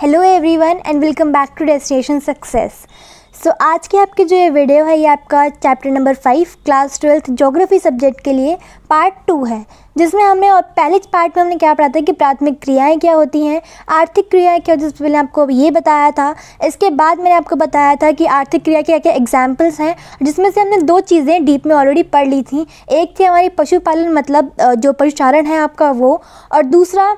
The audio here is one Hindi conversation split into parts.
Hello everyone and welcome back to destination success. So आज की आपकी जो ये वीडियो है ये आपका chapter number 5 class 12th geography subject के लिए पार्ट 2 है, जिसमें हमने और पहले पार्ट में हमने क्या पढ़ा था कि प्राथमिक क्रियाएं क्या होती हैं, आर्थिक क्रियाएं क्या होती हैं, जिससे पहले आपको ये बताया था। इसके बाद मैंने आपको बताया था कि आर्थिक क्रिया के क्या क्या एग्जाम्पल्स हैं, जिसमें से हमने दो चीज़ें डीप में ऑलरेडी पढ़ ली थी। एक थी हमारी पशुपालन मतलब जो पशुचारण है आपका वो, और दूसरा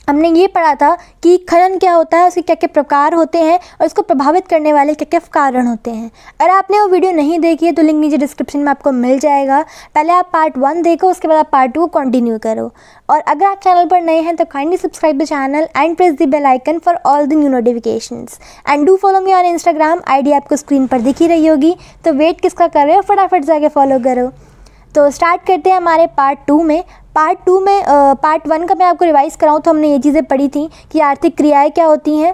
हमने ये पढ़ा था कि खनन क्या होता है, उसके क्या क्या प्रकार होते हैं और इसको प्रभावित करने वाले क्या क्या कारण होते हैं। अगर आपने वो वीडियो नहीं देखी है तो लिंक नीचे डिस्क्रिप्शन में आपको मिल जाएगा। पहले आप पार्ट 1 देखो, उसके बाद आप पार्ट 2 को कंटिन्यू करो। और अगर आप चैनल पर नए हैं तो kindly subscribe the channel and press the bell icon for all the new notifications and do follow me on Instagram. ID आपको स्क्रीन पर दिख ही रही होगी, तो वेट किसका कर रहे हो, फटाफट जाके फॉलो करो। तो स्टार्ट करते हैं हमारे पार्ट 2 में। पार्ट 1 का मैं आपको रिवाइज़ कराऊँ तो हमने ये चीज़ें पढ़ी थी कि आर्थिक क्रियाएं क्या होती हैं,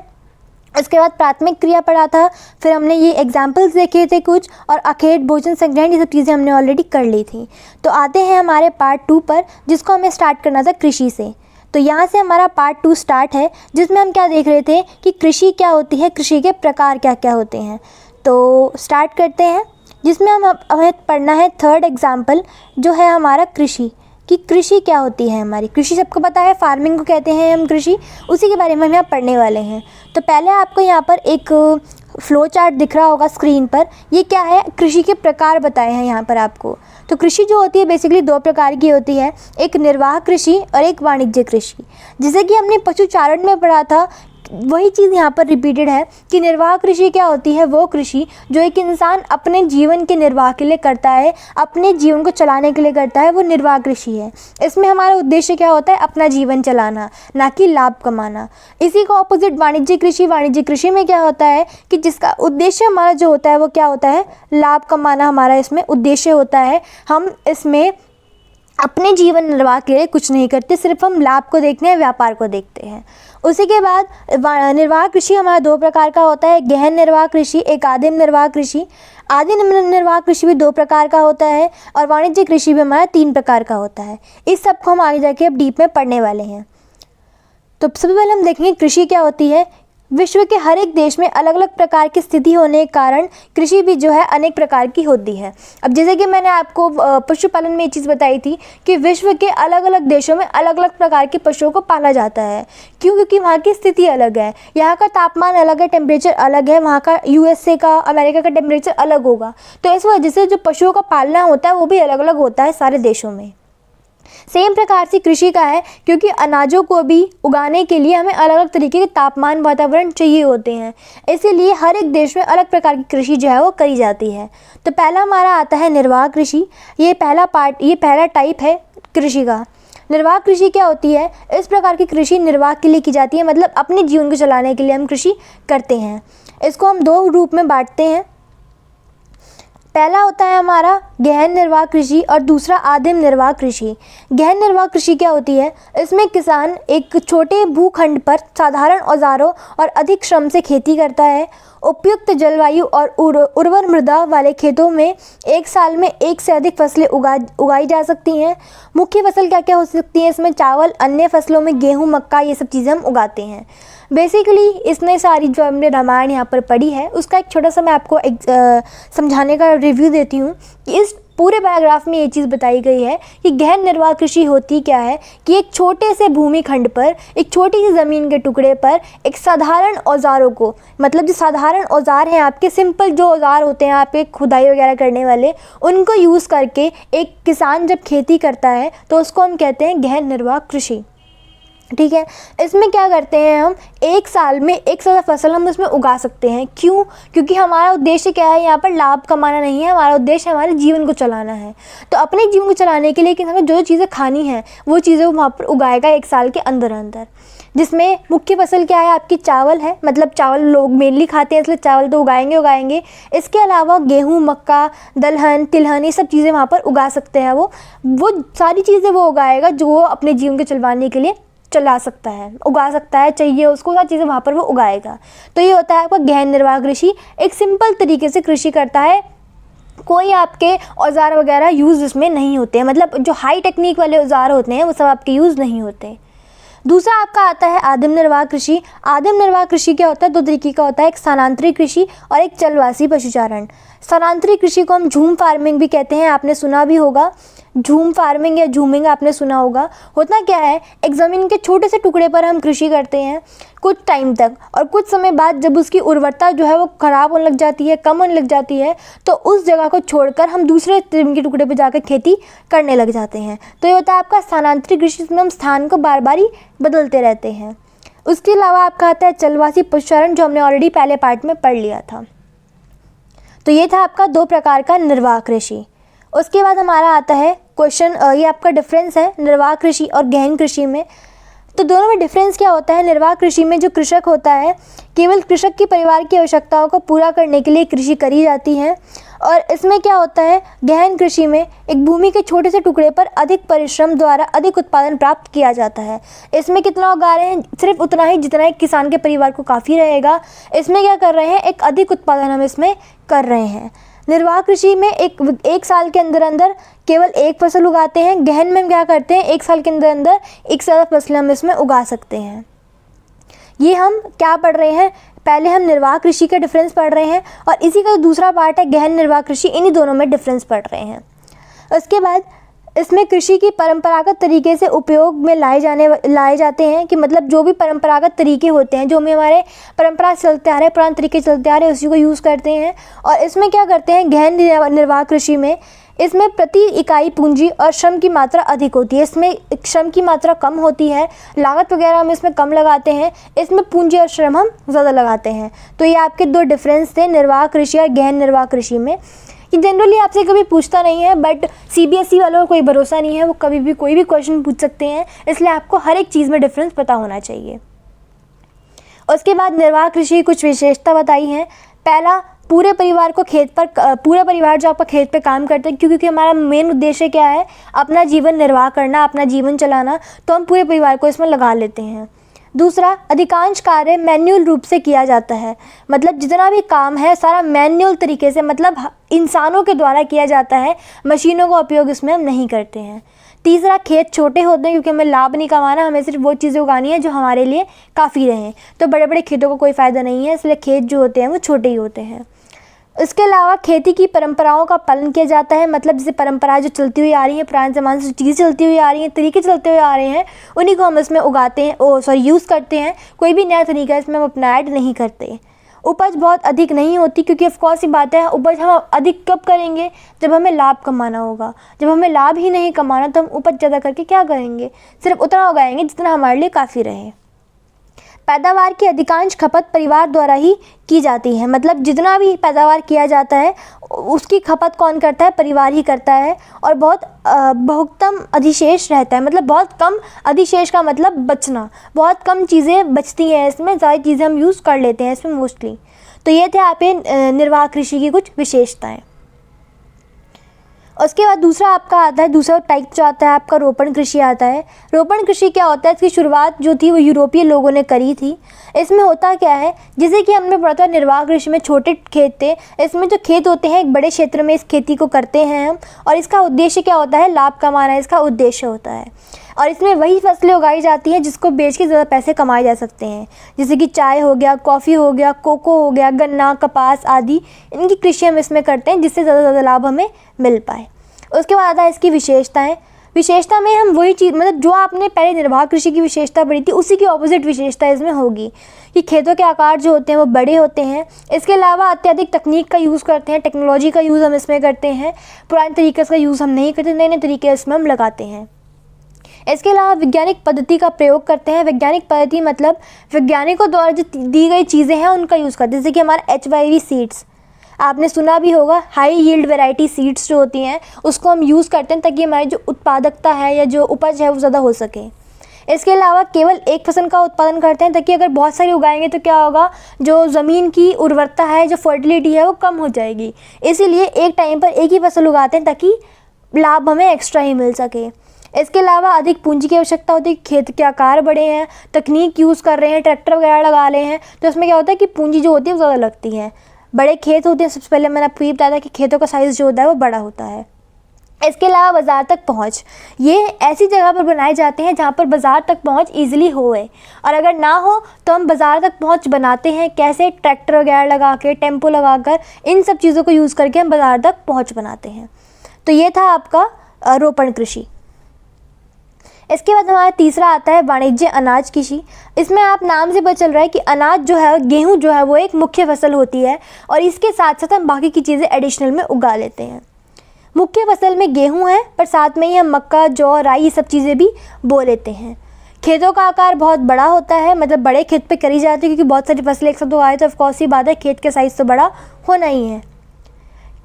उसके बाद प्राथमिक क्रिया पढ़ा था, फिर हमने ये एग्जाम्पल्स देखे थे कुछ, और अखेट भोजन संग्रहण, ये सब चीज़ें हमने ऑलरेडी कर ली थी। तो आते हैं हमारे पार्ट 2 पर, जिसको हमें स्टार्ट करना था कृषि से। तो यहाँ से हमारा पार्ट 2 स्टार्ट है, जिसमें हम क्या देख रहे थे कि कृषि क्या होती है, कृषि के प्रकार क्या क्या होते हैं। तो स्टार्ट करते हैं, जिसमें हमें पढ़ना है थर्ड एग्जाम्पल जो है हमारा कृषि, कि कृषि क्या होती है। हमारी कृषि सबको पता है, फार्मिंग को कहते हैं हम कृषि, उसी के बारे में हम यहाँ पढ़ने वाले हैं। तो पहले आपको यहाँ पर एक फ्लो चार्ट दिख रहा होगा स्क्रीन पर, ये क्या है, कृषि के प्रकार बताए हैं यहाँ पर आपको। तो कृषि जो होती है बेसिकली दो प्रकार की होती है, एक निर्वाह कृषि और एक वाणिज्य कृषि। जैसे कि हमने पशुचारण में पढ़ा था, वही चीज़ यहाँ पर रिपीटेड है कि निर्वाह कृषि क्या होती है, वो कृषि जो एक इंसान अपने जीवन के निर्वाह के लिए करता है, अपने जीवन को चलाने के लिए करता है, वो निर्वाह कृषि है। इसमें हमारा उद्देश्य क्या होता है, अपना जीवन चलाना, ना कि लाभ कमाना। इसी का ऑपोजिट वाणिज्य कृषि। वाणिज्य कृषि में क्या होता है कि जिसका उद्देश्य हमारा जो होता है वो क्या होता है, लाभ कमाना हमारा इसमें उद्देश्य होता है। हम इसमें अपने जीवन निर्वाह के लिए कुछ नहीं करते, सिर्फ हम लाभ को देखते हैं, व्यापार को देखते हैं। उसी के बाद निर्वाह कृषि हमारा दो प्रकार का होता है, गहन निर्वाह कृषि, एक आदिम निर्वाह कृषि। आदिम निर्वाह कृषि भी दो प्रकार का होता है, और वाणिज्य कृषि भी हमारा 3 प्रकार का होता है। इस सब को हम आगे जाके अब डीप में पढ़ने वाले हैं। तो सबसे पहले हम देखेंगे कृषि क्या होती है। विश्व के हर एक देश में अलग अलग प्रकार की स्थिति होने के कारण कृषि भी जो है अनेक प्रकार की होती है। अब जैसे कि मैंने आपको पशुपालन में ये चीज़ बताई थी कि विश्व के अलग अलग देशों में अलग अलग प्रकार के पशुओं को पाला जाता है। क्यों? क्योंकि वहाँ की स्थिति अलग है, यहाँ का तापमान अलग है, टेम्परेचर अलग है, वहाँ का USA का, अमेरिका का टेम्परेचर अलग होगा। तो इस वजह से जो पशुओं का पालना होता है वो भी अलग अलग होता है सारे देशों में। सेम प्रकार से कृषि का है, क्योंकि अनाजों को भी उगाने के लिए हमें अलग अलग तरीके के तापमान वातावरण चाहिए होते हैं, इसीलिए हर एक देश में अलग प्रकार की कृषि जो है वो करी जाती है। तो पहला हमारा आता है निर्वाह कृषि। ये पहला टाइप है कृषि का। निर्वाह कृषि क्या होती है, इस प्रकार की कृषि निर्वाह के लिए की जाती है, मतलब अपने जीवन को चलाने के लिए हम कृषि करते हैं। इसको हम 2 रूप में बांटते हैं। पहला होता है हमारा गहन निर्वाह कृषि और दूसरा आदिम निर्वाह कृषि। गहन निर्वाह कृषि क्या होती है, इसमें किसान एक छोटे भूखंड पर साधारण औजारों और अधिक श्रम से खेती करता है। उपयुक्त जलवायु और उर्वर मृदा वाले खेतों में एक साल में एक से अधिक फसलें उगाई जा सकती हैं। मुख्य फसल क्या क्या हो सकती हैं इसमें, चावल, अन्य फसलों में गेहूँ, मक्का, ये सब चीज़ें हम उगाते हैं। बेसिकली इसने सारी जो हमने रामायण यहाँ पर पढ़ी है उसका एक छोटा सा मैं आपको समझाने का रिव्यू देती हूँ कि इस पूरे पैराग्राफ में ये चीज़ बताई गई है कि गहन निर्वाह कृषि होती क्या है, कि एक छोटे से भूमि खंड पर, एक छोटी सी ज़मीन के टुकड़े पर एक साधारण औजारों को, मतलब जो साधारण औजार हैं आपके, सिंपल जो औजार होते हैं आपके खुदाई वगैरह करने वाले, उनको यूज़ करके एक किसान जब खेती करता है तो उसको हम कहते हैं गहन निर्वाह कृषि। ठीक है, इसमें क्या करते हैं हम, एक साल में एक से ज़्यादा फसल हम उसमें उगा सकते हैं। क्यों? क्योंकि हमारा उद्देश्य क्या है, यहाँ पर लाभ कमाना नहीं है, हमारा उद्देश्य हमारे जीवन को चलाना है। तो अपने जीवन को चलाने के लिए किसान को जो चीज़ें खानी है वो चीज़ें वो वहाँ पर उगाएगा एक साल के अंदर अंदर। जिसमें मुख्य फसल क्या है आपकी, चावल है, मतलब चावल लोग मेनली खाते हैं इसलिए चावल तो उगाएंगे। इसके अलावा गेहूँ, मक्का, दलहन, तिलहन, ये सब चीज़ें वहाँ पर उगा सकते हैं। वो सारी चीज़ें वो उगाएगा जो वो अपने जीवन को चलवाने के लिए चला सकता है, उगा सकता है, चाहिए उसको सारी चीज़ें वहाँ पर वो उगाएगा। तो ये होता है आपका गहन निर्वाह कृषि। एक सिंपल तरीके से कृषि करता है, कोई आपके औजार वगैरह यूज़ इसमें नहीं होते हैं, मतलब जो हाई टेक्निक वाले औजार होते हैं वो सब आपके यूज़ नहीं होते। दूसरा आपका आता है आदिम निर्वाह कृषि। आदिम निर्वाह कृषि क्या होता है? 2 तरीके का होता है, एक स्थानांतरित कृषि और एक चलवासी पशुचारण। स्थानांतरित कृषि को हम झूम फार्मिंग भी कहते हैं, आपने सुना भी होगा। झूम फार्मिंग या झूमिंग आपने सुना होगा। होता क्या है, एक ज़मीन के छोटे से टुकड़े पर हम कृषि करते हैं कुछ टाइम तक, और कुछ समय बाद जब उसकी उर्वरता जो है वो ख़राब होने लग जाती है, कम होने लग जाती है, तो उस जगह को छोड़कर हम दूसरे ज़मीन के टुकड़े पर जाकर खेती करने लग जाते हैं। तो ये होता है आपका स्थानांतरित कृषि, जिसमें हम स्थान को बार बार ही बदलते रहते हैं। उसके अलावा आपका आता है चलवासी पशुचारण, जो हमने ऑलरेडी पहले पार्ट में पढ़ लिया था। तो ये था आपका 2 प्रकार का निर्वाह कृषि। उसके बाद हमारा आता है क्वेश्चन, ये आपका डिफरेंस है निर्वाह कृषि और गहन कृषि में। तो दोनों में डिफरेंस क्या होता है? निर्वाह कृषि में जो कृषक होता है, केवल कृषक की परिवार की आवश्यकताओं को पूरा करने के लिए कृषि करी जाती है। और इसमें क्या होता है, गहन कृषि में एक भूमि के छोटे से टुकड़े पर अधिक परिश्रम द्वारा अधिक उत्पादन प्राप्त किया जाता है। इसमें कितना उगा रहे हैं? सिर्फ उतना ही जितना एक किसान के परिवार को काफ़ी रहेगा। इसमें क्या कर रहे हैं, एक अधिक उत्पादन हम इसमें कर रहे हैं। निर्वाह कृषि में एक साल के अंदर अंदर केवल एक फसल उगाते हैं। गहन में हम क्या करते हैं, एक साल के अंदर अंदर एक से ज़्यादा फसलें हम इसमें उगा सकते हैं। ये हम क्या पढ़ रहे हैं, पहले हम निर्वाह कृषि का डिफरेंस पढ़ रहे हैं, और इसी का दूसरा पार्ट है गहन निर्वाह कृषि। इन्हीं दोनों में डिफरेंस पढ़ रहे हैं। उसके बाद इसमें कृषि की परंपरागत तरीके से उपयोग में लाए जाते हैं, कि मतलब जो भी परंपरागत तरीके होते हैं, जो हमें हमारे परंपरा से चलते आ रहे हैं, पुराने तरीके चलते आ रहे हैं, उसी को यूज़ करते हैं। और इसमें क्या करते हैं, गहन निर्वाह कृषि में इसमें प्रति इकाई पूंजी और श्रम की मात्रा अधिक होती है। इसमें श्रम की मात्रा कम होती है, लागत वगैरह हम इसमें कम लगाते हैं। इसमें पूंजी और श्रम हम ज़्यादा लगाते हैं। तो ये आपके 2 डिफरेंस थे निर्वाह कृषि और गहन निर्वाह कृषि में। कि जनरली आपसे कभी पूछता नहीं है, बट CBSE वालों को कोई भरोसा नहीं है, वो कभी भी कोई भी क्वेश्चन पूछ सकते हैं, इसलिए आपको हर एक चीज़ में डिफरेंस पता होना चाहिए। उसके बाद निर्वाह कृषि की कुछ विशेषता बताई हैं। पहला, पूरे परिवार जो आपका खेत पे काम करते हैं, क्योंकि हमारा मेन उद्देश्य क्या है, अपना जीवन निर्वाह करना, अपना जीवन चलाना, तो हम पूरे परिवार को इसमें लगा लेते हैं। दूसरा, अधिकांश कार्य मैन्युअल रूप से किया जाता है, मतलब जितना भी काम है सारा मैन्युअल तरीके से, मतलब इंसानों के द्वारा किया जाता है, मशीनों का उपयोग इसमें हम नहीं करते हैं। तीसरा, खेत छोटे होते हैं, क्योंकि हमें लाभ नहीं कमाना, हमें सिर्फ वो चीज़ें उगानी है जो हमारे लिए काफ़ी रहें। तो बड़े बड़े खेतों को कोई फ़ायदा नहीं है, इसलिए खेत जो होते हैं वो छोटे ही होते हैं। इसके अलावा खेती की परंपराओं का पालन किया जाता है, मतलब जैसे परंपराएं जो चलती हुई आ रही हैं, पुराने ज़माने से चीज़ें चलती हुई आ रही हैं, तरीके चलते हुए आ रहे हैं, उन्हीं को हम इसमें उगाते हैं, यूज़ करते हैं। कोई भी नया तरीका इसमें हम अपना ऐड नहीं करते। उपज बहुत अधिक नहीं होती, क्योंकि ऑफकोर्स ही बात है, उपज हम अधिक कब करेंगे, जब हमें लाभ कमाना होगा। जब हमें लाभ ही नहीं कमाना तो हम उपज ज़्यादा करके क्या करेंगे, सिर्फ उतना उगाएंगे जितना हमारे लिए काफ़ी रहे। पैदावार की अधिकांश खपत परिवार द्वारा ही की जाती है, मतलब जितना भी पैदावार किया जाता है उसकी खपत कौन करता है, परिवार ही करता है। और बहुत कम अधिशेष रहता है, मतलब बहुत कम अधिशेष का मतलब बचना, बहुत कम चीज़ें बचती हैं इसमें, ज़्यादा चीज़ें हम यूज़ कर लेते हैं इसमें मोस्टली। तो ये थे आपके निर्वाह कृषि की कुछ विशेषताएँ। उसके बाद दूसरा आपका आता है, दूसरा टाइप जो आता है आपका रोपण कृषि आता है। रोपण कृषि क्या होता है, इसकी शुरुआत जो थी वो यूरोपीय लोगों ने करी थी। इसमें होता क्या है, जैसे कि हमने पढ़ा था निर्वाह कृषि में छोटे खेत थे, इसमें जो खेत होते हैं एक बड़े क्षेत्र में इस खेती को करते हैं हम, और इसका उद्देश्य क्या होता है, लाभ कमाना इसका उद्देश्य होता है। और इसमें वही फसलें उगाई जाती हैं जिसको बेच के ज़्यादा पैसे कमाए जा सकते हैं, जैसे कि चाय हो गया, कॉफ़ी हो गया, कोको हो गया, गन्ना, कपास आदि, इनकी कृषि हम इसमें करते हैं जिससे ज़्यादा लाभ हमें मिल पाए। उसके बाद आता है इसकी विशेषताएं। विशेषता में हम वही चीज़, मतलब जो आपने पहले निर्वाह कृषि की विशेषता पढ़ी थी उसी की ऑपोजिट विशेषता इसमें होगी, कि खेतों के आकार जो होते हैं वो बड़े होते हैं। इसके अलावा अत्यधिक तकनीक का यूज़ करते हैं, टेक्नोलॉजी का यूज़ हम इसमें करते हैं, पुराने तरीके का यूज़ हम नहीं करते, नए नए तरीके इसमें हम लगाते हैं। इसके अलावा वैज्ञानिक पद्धति का प्रयोग करते हैं। वैज्ञानिक पद्धति मतलब वैज्ञानिकों द्वारा जो दी गई चीज़ें हैं उनका यूज़ करते हैं, जैसे कि हमारा HYV सीड्स आपने सुना भी होगा, हाई यील्ड वैरायटी सीड्स जो होती हैं उसको हम यूज़ करते हैं ताकि हमारी जो उत्पादकता है या जो उपज है वो ज़्यादा हो सके। इसके अलावा केवल एक फसल का उत्पादन करते हैं ताकि अगर बहुत सारी उगाएंगे तो क्या होगा, जो ज़मीन की उर्वरता है, जो फर्टिलिटी है वो कम हो जाएगी। इसीलिए एक टाइम पर एक ही फसल उगाते हैं ताकि लाभ हमें एक्स्ट्रा ही मिल सके। इसके अलावा अधिक पूंजी की आवश्यकता होती है, खेत के आकार बड़े हैं, तकनीक यूज़ कर रहे हैं, ट्रैक्टर वगैरह लगा रहे हैं, तो इसमें क्या होता है कि पूंजी जो होती है वो ज़्यादा लगती है। बड़े खेत होते हैं, सबसे पहले मैंने आपको ये बताया था कि खेतों का साइज़ जो होता है वो बड़ा होता है। इसके अलावा बाज़ार तक पहुंच, ये ऐसी जगह पर बनाए जाते हैं जहां पर बाज़ार तक पहुंच ईजिली होए, और अगर ना हो तो हम बाज़ार तक पहुंच बनाते हैं कैसे, ट्रैक्टर वगैरह लगा के, टेम्पो लगाकर, इन सब चीज़ों को यूज़ करके हम बाज़ार तक पहुंच बनाते हैं। तो ये था आपका रोपण कृषि। इसके बाद हमारा तीसरा आता है वाणिज्य अनाज कृषि। इसमें आप नाम से पता चल रहा है कि अनाज जो है, गेहूँ जो है वो एक मुख्य फसल होती है, और इसके साथ साथ हम बाकी की चीज़ें एडिशनल में उगा लेते हैं। मुख्य फसल में गेहूं है, पर साथ में ही हम मक्का, जौ, राई, ये सब चीज़ें भी बो लेते हैं। खेतों का आकार बहुत बड़ा होता है, मतलब बड़े खेत पे करी जाती है, क्योंकि बहुत सारी फसलें एक साथ उगाए तो ऑफकोर्स ही बात है खेत का साइज़ तो बड़ा होना ही है।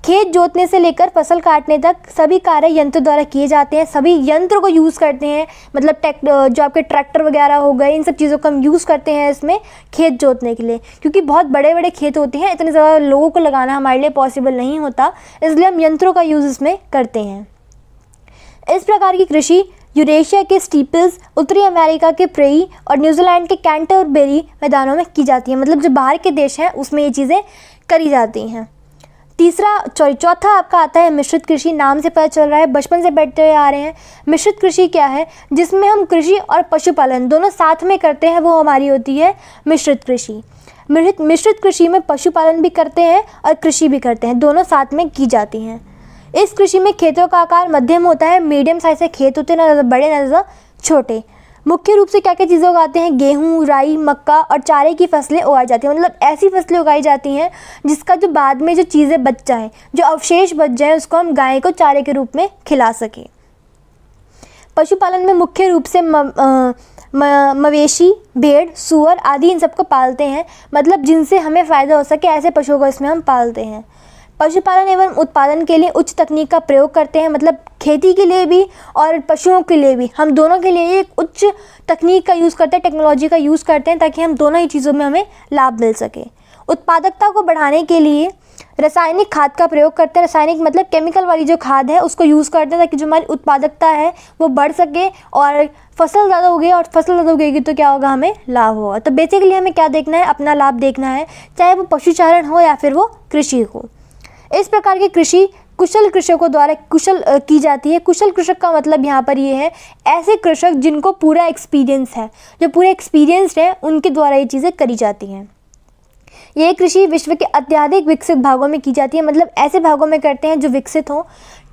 खेत जोतने से लेकर फसल काटने तक सभी कार्य यंत्र द्वारा किए जाते हैं। सभी यंत्र को यूज़ करते हैं, मतलब जो आपके ट्रैक्टर वगैरह हो गए, इन सब चीज़ों को हम यूज़ करते हैं इसमें खेत जोतने के लिए, क्योंकि बहुत बड़े बड़े खेत होते हैं, इतने ज़्यादा लोगों को लगाना हमारे लिए पॉसिबल नहीं होता, इसलिए हम यंत्रों का यूज़ इसमें करते हैं। इस प्रकार की कृषि यूरेशिया के स्टीपल्स, उत्तरी अमेरिका के प्रेरी और न्यूजीलैंड के कैंटरबरी मैदानों में की जाती है, मतलब जो बाहर के देश हैं उसमें ये चीज़ें करी जाती हैं। चौथा आपका आता है मिश्रित कृषि। नाम से पता चल रहा है, बचपन से बैठते हुए आ रहे हैं। मिश्रित कृषि क्या है? जिसमें हम कृषि और पशुपालन दोनों साथ में करते हैं, वो हमारी होती है मिश्रित कृषि। मिश्रित कृषि में पशुपालन भी करते हैं और कृषि भी करते हैं, दोनों साथ में की जाती हैं। इस कृषि में खेतों का आकार मध्यम होता है, मीडियम साइज के खेत होते हैं, ना ज़्यादा बड़े ना ज़्यादा छोटे। मुख्य रूप से क्या क्या चीज़ें उगाते हैं? गेहूँ, राई, मक्का और चारे की फसलें उगाई जाती हैं, मतलब ऐसी फसलें उगाई जाती हैं जिसका जो बाद में जो चीज़ें बच जाएँ, जो अवशेष बच जाएँ, उसको हम गाय को चारे के रूप में खिला सकें। पशुपालन में मुख्य रूप से मवेशी, भेड़, सूअर आदि इन सबको पालते हैं, मतलब जिनसे हमें फ़ायदा हो सके ऐसे पशुओं को इसमें हम पालते हैं। पशुपालन एवं उत्पादन के लिए उच्च तकनीक का प्रयोग करते हैं, मतलब खेती के लिए भी और पशुओं के लिए भी, हम दोनों के लिए एक उच्च तकनीक का यूज़ करते हैं, टेक्नोलॉजी का यूज़ करते हैं, ताकि हम दोनों ही चीज़ों में हमें लाभ मिल सके। उत्पादकता को बढ़ाने के लिए रासायनिक खाद का प्रयोग करते हैं। रासायनिक मतलब केमिकल वाली जो खाद है उसको यूज़ करते हैं, ताकि जो हमारी उत्पादकता है वो बढ़ सके और फसल ज़्यादा उगे, और फसल ज़्यादा उगेगी तो क्या होगा? हमें लाभ होगा। तो बेसिकली हमें क्या देखना है? अपना लाभ देखना है, चाहे वो पशुचारण हो या फिर वो कृषि हो। इस प्रकार की कृषि कुशल कृषकों द्वारा की जाती है। कुशल कृषक का मतलब यहाँ पर ये है, ऐसे कृषक जिनको पूरा एक्सपीरियंस है, जो पूरे एक्सपीरियंस्ड है, उनके द्वारा ये चीज़ें करी जाती हैं। ये कृषि विश्व के अत्यधिक विकसित भागों में की जाती है, मतलब ऐसे भागों में करते हैं जो विकसित हों।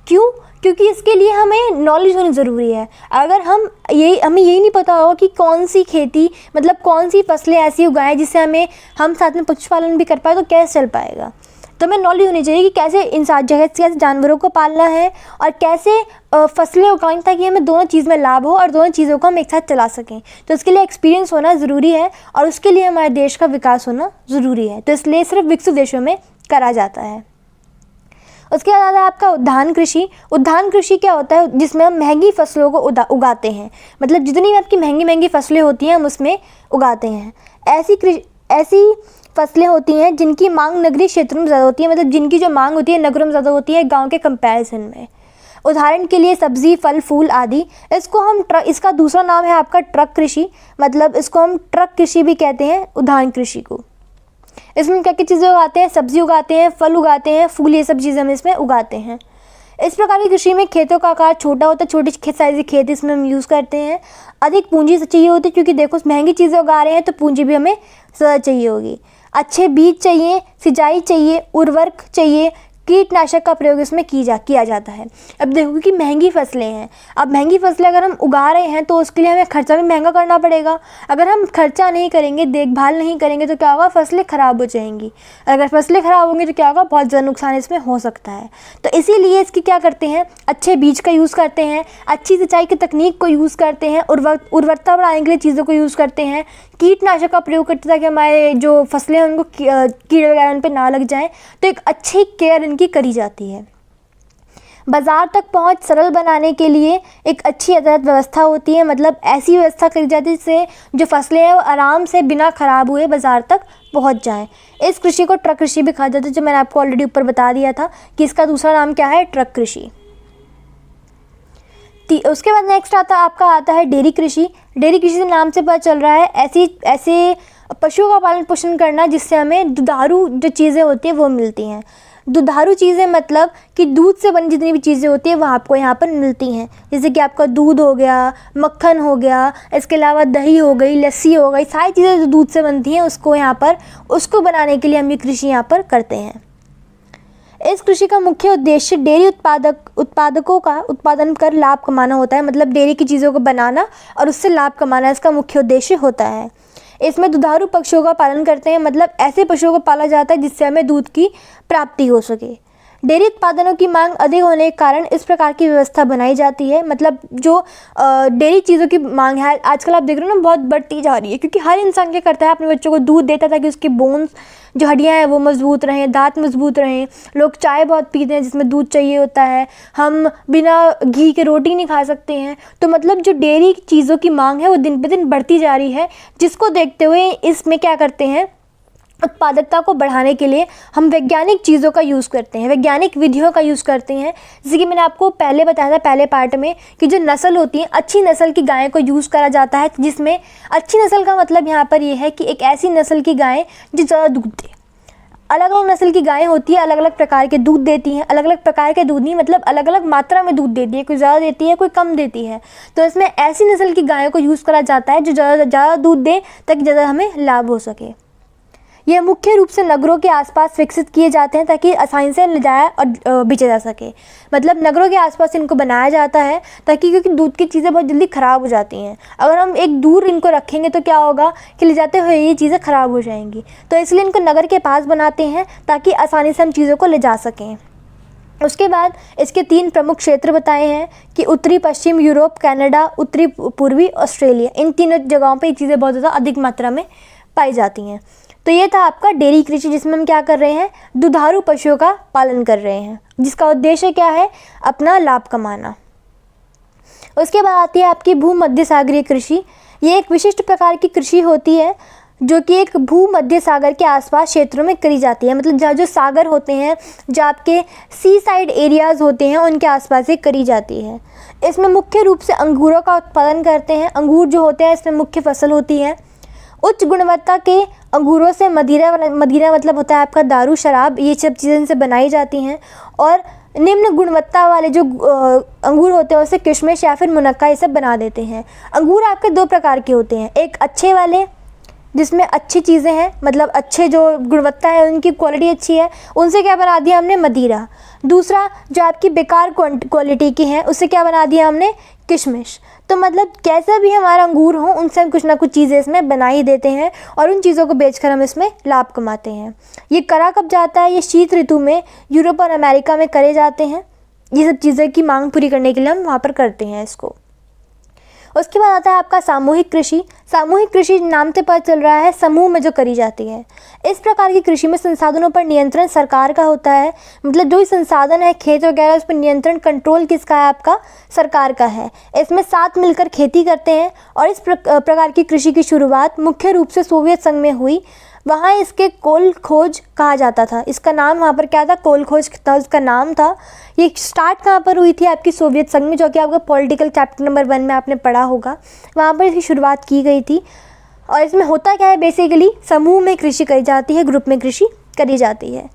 क्यों? क्योंकि इसके लिए हमें नॉलेज होनी ज़रूरी है। अगर हमें यही नहीं पता होगा कि कौन सी खेती, मतलब कौन सी फसलें ऐसी उगाएं जिससे हम साथ में पशुपालन भी कर पाए, तो कैसे चल पाएगा? तो हमें नॉलेज होनी चाहिए कि कैसे इंसान कैसे जानवरों को पालना है और कैसे फसलें उगाएं, ताकि हमें दोनों चीज़ में लाभ हो और दोनों चीज़ों को हम एक साथ चला सकें। तो इसके लिए एक्सपीरियंस होना ज़रूरी है, और उसके लिए हमारे देश का विकास होना ज़रूरी है। तो इसलिए सिर्फ विकसित देशों में करा जाता है। उसके बाद आता है आपका उद्यान कृषि। उद्यान कृषि क्या होता है? जिसमें हम महंगी फसलों को उगाते हैं, मतलब जितनी भी आपकी महंगी महंगी फसलें होती हैं हम उसमें उगाते हैं। ऐसी फसलें होती हैं जिनकी मांग नगरीय क्षेत्रों में ज़्यादा होती है, मतलब जिनकी जो मांग होती है नगरों में ज़्यादा होती है गांव के कंपैरिजन में। उदाहरण के लिए सब्जी, फल, फूल आदि। इसका दूसरा नाम है आपका ट्रक कृषि, मतलब इसको हम ट्रक कृषि भी कहते हैं, उद्यान कृषि को। इसमें क्या क्या चीज़ें उगाते हैं? सब्जी उगाते हैं, फल उगाते हैं, फूल, ये सब चीज़ें हम इसमें उगाते हैं। इस प्रकार की कृषि में खेतों का आकार छोटा होता है, छोटे साइज के खेत इसमें हम यूज़ करते हैं। अधिक पूंजी चाहिए होती है, क्योंकि देखो महंगी चीज़ें उगा रहे हैं तो पूंजी भी हमें ज़्यादा चाहिए होगी। अच्छे बीज चाहिए, सिंचाई चाहिए, उर्वरक चाहिए, कीटनाशक का प्रयोग इसमें किया जाता है। अब देखो कि महंगी फसलें हैं, अब महंगी फसलें अगर हम उगा रहे हैं तो उसके लिए हमें खर्चा भी महंगा करना पड़ेगा। अगर हम खर्चा नहीं करेंगे, देखभाल नहीं करेंगे तो क्या होगा? फसलें ख़राब हो जाएंगी। अगर फसलें ख़राब होंगी तो क्या होगा? बहुत ज़्यादा नुकसान इसमें हो सकता है। तो इसीलिए इसकी क्या करते हैं? अच्छे बीज का यूज़ करते हैं, अच्छी सिंचाई की तकनीक को यूज़ करते हैं, उर्वरता बढ़ाने के लिए चीज़ों को यूज़ करते हैं, कीटनाशक का प्रयोग करते हैं ताकि हमारे जो फसलें हैं उनको कीड़े वगैरह उन पर ना लग जाएँ। तो एक अच्छी केयर इनकी करी जाती है। बाज़ार तक पहुंच सरल बनाने के लिए एक अच्छी यातायात व्यवस्था होती है, मतलब ऐसी व्यवस्था करी जाती है जिससे जो फसलें हैं वो आराम से बिना ख़राब हुए बाज़ार तक पहुंच जाएं। इस कृषि को ट्रक कृषि भी कहा जाता है, जो मैंने आपको ऑलरेडी ऊपर बता दिया था कि इसका दूसरा नाम क्या है? ट्रक कृषि। उसके बाद नेक्स्ट आता है डेयरी कृषि। डेयरी कृषि के नाम से पता चल रहा है ऐसे पशुओं का पालन पोषण करना जिससे हमें दुधारू जो चीज़ें होती हैं वो मिलती हैं। दुधारू चीज़ें मतलब कि दूध से बनी जितनी भी चीज़ें होती हैं वह आपको यहाँ पर मिलती हैं, जैसे कि आपका दूध हो गया, मक्खन हो गया, इसके अलावा दही हो गई, लस्सी हो गई, सारी चीज़ें जो दूध से बनती हैं उसको बनाने के लिए हम ये कृषि यहाँ पर करते हैं। इस कृषि का मुख्य उद्देश्य डेयरी उत्पादकों का उत्पादन कर लाभ कमाना होता है, मतलब डेयरी की चीज़ों को बनाना और उससे लाभ कमाना इसका मुख्य उद्देश्य होता है। इसमें दुधारू पशुओं का पालन करते हैं, मतलब ऐसे पशुओं को पाला जाता है जिससे हमें दूध की प्राप्ति हो सके। डेयरी उत्पादनों की मांग अधिक होने के कारण इस प्रकार की व्यवस्था बनाई जाती है, मतलब जो डेयरी चीज़ों की मांग है आजकल आप देख रहे हो ना बहुत बढ़ती जा रही है, क्योंकि हर इंसान क्या करता है अपने बच्चों को दूध देता है ताकि उसकी बोन्स जो हड्डियाँ हैं वो मजबूत रहें, दांत मजबूत रहें। लोग चाय बहुत पीते हैं जिसमें दूध चाहिए होता है, हम बिना घी के रोटी नहीं खा सकते हैं। तो मतलब जो डेयरी चीज़ों की मांग है वो दिन पे दिन बढ़ती जा रही है, जिसको देखते हुए इसमें क्या करते हैं, उत्पादकता को बढ़ाने के लिए हम वैज्ञानिक चीज़ों का यूज़ करते हैं, वैज्ञानिक विधियों का यूज़ करते हैं। जैसे कि मैंने आपको पहले बताया था पहले पार्ट में कि जो नस्ल होती है अच्छी नस्ल की गाय को यूज़ करा जाता है, जिसमें अच्छी नस्ल का मतलब यहाँ पर ये है कि एक ऐसी नस्ल की गाय जो ज़्यादा दूध दे। अलग अलग नस्ल की गायें होती है, अलग अलग प्रकार के दूध देती हैं, अलग अलग प्रकार के दूध नहीं मतलब अलग अलग मात्रा में दूध देती है, कोई ज़्यादा देती है कोई कम देती है। तो इसमें ऐसी नस्ल की गायों को यूज़ करा जाता है जो ज़्यादा दूध दे ताकि ज़्यादा हमें लाभ हो सके। यह मुख्य रूप से नगरों के आसपास विकसित किए जाते हैं ताकि आसानी से ले जाया और बेचा जा सके, मतलब नगरों के आसपास इनको बनाया जाता है ताकि, क्योंकि दूध की चीज़ें बहुत जल्दी ख़राब हो जाती हैं। अगर हम एक दूर इनको रखेंगे तो क्या होगा कि ले जाते हुए ये चीज़ें ख़राब हो जाएंगी, तो इसलिए इनको नगर के पास बनाते हैं ताकि आसानी से हम चीज़ों को ले जा सकें। उसके बाद इसके 3 प्रमुख क्षेत्र बताए हैं कि उत्तरी पश्चिम यूरोप, कनाडा, उत्तरी पूर्वी ऑस्ट्रेलिया, इन तीनों जगहों पे ये चीज़ें बहुत ज़्यादा अधिक मात्रा में पाई जाती हैं। तो ये था आपका डेयरी कृषि, जिसमें हम क्या कर रहे हैं, दुधारू पशुओं का पालन कर रहे हैं, जिसका उद्देश्य क्या है, अपना लाभ कमाना। उसके बाद आती है आपकी भूमध्य सागरीय कृषि। ये एक विशिष्ट प्रकार की कृषि होती है जो कि एक भूमध्य सागर के आसपास क्षेत्रों में करी जाती है, मतलब जहाँ जो सागर होते हैं, जो आपके सी साइड एरियाज़ होते हैं उनके आसपास ये करी जाती है। इसमें मुख्य रूप से अंगूरों का उत्पादन करते हैं। अंगूर जो होते हैं इसमें मुख्य फसल होती है। उच्च गुणवत्ता के अंगूरों से मदिरा मतलब होता है आपका दारू, शराब, ये सब चीज़ें इनसे बनाई जाती हैं। और निम्न गुणवत्ता वाले जो अंगूर होते हैं उससे किशमिश या फिर मुनक्का ये सब बना देते हैं। अंगूर आपके 2 प्रकार के होते हैं, एक अच्छे वाले जिसमें अच्छी चीज़ें हैं, मतलब अच्छे जो गुणवत्ता है उनकी क्वालिटी अच्छी है, उनसे क्या बना दिया हमने, मदिरा। दूसरा जो आपकी बेकार क्वालिटी की है उससे क्या बना दिया हमने, किशमिश। तो मतलब कैसा भी हमारा अंगूर हो उनसे हम कुछ ना कुछ चीज़ें इसमें बना ही देते हैं और उन चीज़ों को बेचकर हम इसमें लाभ कमाते हैं। ये करा कब जाता है, ये शीत ऋतु में यूरोप और अमेरिका में करे जाते हैं। ये सब चीज़ें की मांग पूरी करने के लिए हम वहाँ पर करते हैं इसको। उसके बाद आता है आपका सामूहिक कृषि। सामूहिक कृषि नाम से पता चल रहा है समूह में जो करी जाती है। इस प्रकार की कृषि में संसाधनों पर नियंत्रण सरकार का होता है, मतलब जो भी संसाधन है खेत वगैरह उस पर नियंत्रण कंट्रोल किसका है, आपका सरकार का है। इसमें साथ मिलकर खेती करते हैं और इस प्रकार की कृषि की शुरुआत मुख्य रूप से सोवियत संघ में हुई। वहाँ इसके कोल खोज कहा जाता था, इसका नाम वहाँ पर क्या था, कोल खोज था उसका नाम था। ये स्टार्ट कहाँ पर हुई थी, आपकी सोवियत संघ में, जो कि आपका पॉलिटिकल चैप्टर नंबर 1 में आपने पढ़ा होगा, वहाँ पर इसकी शुरुआत की गई थी। और इसमें होता क्या है, बेसिकली समूह में कृषि करी जाती है, ग्रुप में कृषि करी जाती है।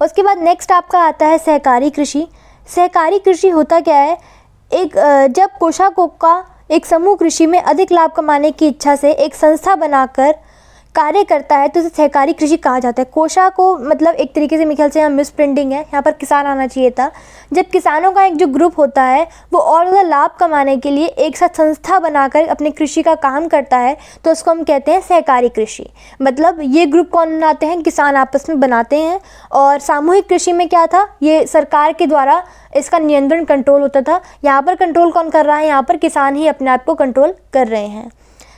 उसके बाद नेक्स्ट आपका आता है सहकारी कृषि। सहकारी कृषि होता क्या है, जब कोषाकों का एक समूह कृषि में अधिक लाभ कमाने की इच्छा से एक संस्था बनाकर कार्य करता है तो इसे सहकारी कृषि कहा जाता है। कोषा को मतलब एक तरीके से मेरे ख्याल से यहाँ मिस प्रिंटिंग है, यहाँ पर किसान आना चाहिए था। जब किसानों का एक जो ग्रुप होता है वो और ज़्यादा लाभ कमाने के लिए एक साथ संस्था बनाकर अपने कृषि का काम करता है तो उसको हम कहते हैं सहकारी कृषि। मतलब ये ग्रुप कौन बनाते हैं, किसान आपस में बनाते हैं। और सामूहिक कृषि में क्या था, ये सरकार के द्वारा इसका नियंत्रण कंट्रोल होता था। यहाँ पर कंट्रोल कौन कर रहा है, यहाँ पर किसान ही अपने आप को कंट्रोल कर रहे हैं।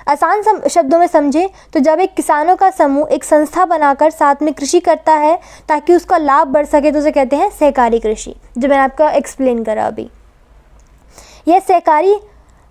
आसान शब्दों में समझें तो जब एक किसानों का समूह एक संस्था बनाकर साथ में कृषि करता है ताकि उसका लाभ बढ़ सके तो उसे कहते हैं सहकारी कृषि, जो मैंने आपको एक्सप्लेन करा अभी। यह सहकारी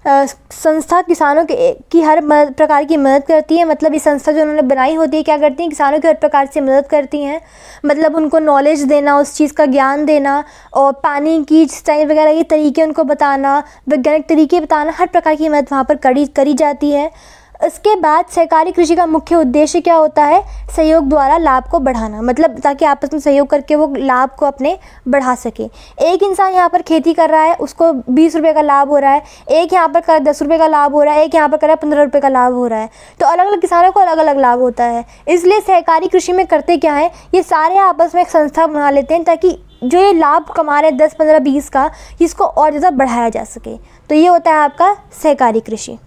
संस्था किसानों की हर प्रकार की मदद करती है। मतलब ये संस्था जो उन्होंने बनाई होती है क्या करती है, किसानों की हर प्रकार से मदद करती हैं। मतलब उनको नॉलेज देना, उस चीज़ का ज्ञान देना और पानी की सिंचाई वगैरह के तरीके उनको बताना, वैज्ञानिक तरीके बताना, हर प्रकार की मदद वहाँ पर करी जाती है। इसके बाद सहकारी कृषि का मुख्य उद्देश्य क्या होता है? सहयोग द्वारा लाभ को बढ़ाना, मतलब ताकि आपस में सहयोग करके वो लाभ को अपने बढ़ा सके। एक इंसान यहाँ पर खेती कर रहा है, उसको 20 रुपये का लाभ हो रहा है, एक यहाँ पर कर 10 रुपये का लाभ हो रहा है, एक यहाँ पर कर 15 रुपये का लाभ हो रहा है। तो अलग अलग किसानों को अलग अलग लाभ होता है। इसलिए सहकारी कृषि में करते क्या है, ये सारे आपस में एक संस्था बना लेते हैं ताकि जो ये लाभ कमा रहे हैं 10, 15, 20 का, इसको और ज़्यादा बढ़ाया जा सके। तो ये होता है आपका सहकारी कृषि।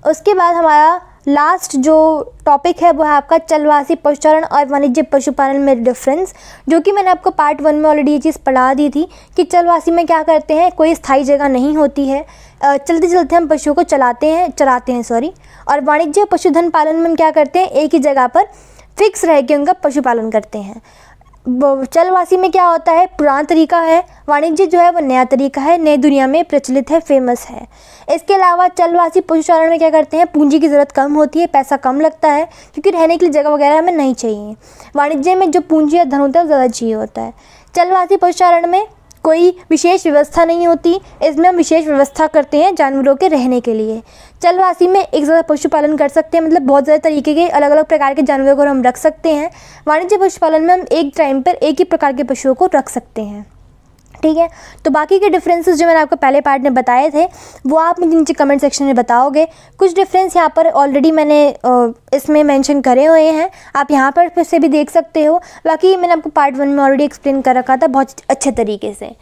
उसके बाद हमारा लास्ट जो टॉपिक है वो है आपका चलवासी पशुचारण और वाणिज्य पशुपालन में डिफरेंस, जो कि मैंने आपको पार्ट 1 में ऑलरेडी ये चीज़ पढ़ा दी थी कि चलवासी में क्या करते हैं, कोई स्थायी जगह नहीं होती है, चलते चलते हम पशुओं को चराते हैं। और वाणिज्य पशुधन पालन में हम क्या करते हैं, एक ही जगह पर फिक्स रह के उनका पशुपालन करते हैं। चलवासी में क्या होता है, पुराना तरीका है, वाणिज्य जो है वो नया तरीका है, नई दुनिया में प्रचलित है, फेमस है। इसके अलावा चलवासी पशुचारण में क्या करते हैं, पूंजी की ज़रूरत कम होती है, पैसा कम लगता है क्योंकि रहने के लिए जगह वगैरह हमें नहीं चाहिए। वाणिज्य में जो पूंजी या धन होता है वो ज़्यादा चाहिए होता है। चलवासी पशुचारण में कोई विशेष व्यवस्था नहीं होती, इसमें हम विशेष व्यवस्था करते हैं जानवरों के रहने के लिए। चलवासी में एक ज़्यादा पशुपालन कर सकते हैं, मतलब बहुत ज़्यादा तरीके के अलग अलग प्रकार के जानवरों को हम रख सकते हैं। वाणिज्य पशुपालन में हम एक टाइम पर एक ही प्रकार के पशुओं को रख सकते हैं। ठीक है, तो बाकी के डिफरेंसेस जो मैंने आपको पहले पार्ट में बताए थे वो आप मुझे नीचे कमेंट सेक्शन में बताओगे। कुछ डिफरेंस यहाँ पर ऑलरेडी मैंने इसमें मेंशन करे हुए हैं, आप यहाँ पर फिर से भी देख सकते हो। बाकी मैंने आपको पार्ट 1 में ऑलरेडी एक्सप्लेन कर रखा था बहुत अच्छे तरीके से।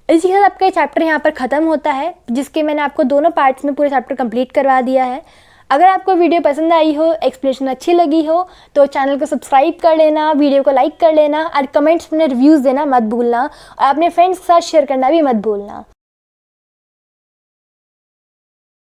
इसी के साथ आपका ये चैप्टर यहाँ पर ख़त्म होता है, जिसके मैंने आपको दोनों पार्ट्स में पूरे चैप्टर कंप्लीट करवा दिया है। अगर आपको वीडियो पसंद आई हो, एक्सप्लेनेशन अच्छी लगी हो, तो चैनल को सब्सक्राइब कर लेना, वीडियो को लाइक कर लेना और कमेंट्स में रिव्यूज़ देना मत भूलना और अपने फ्रेंड्स के साथ शेयर करना भी मत भूलना।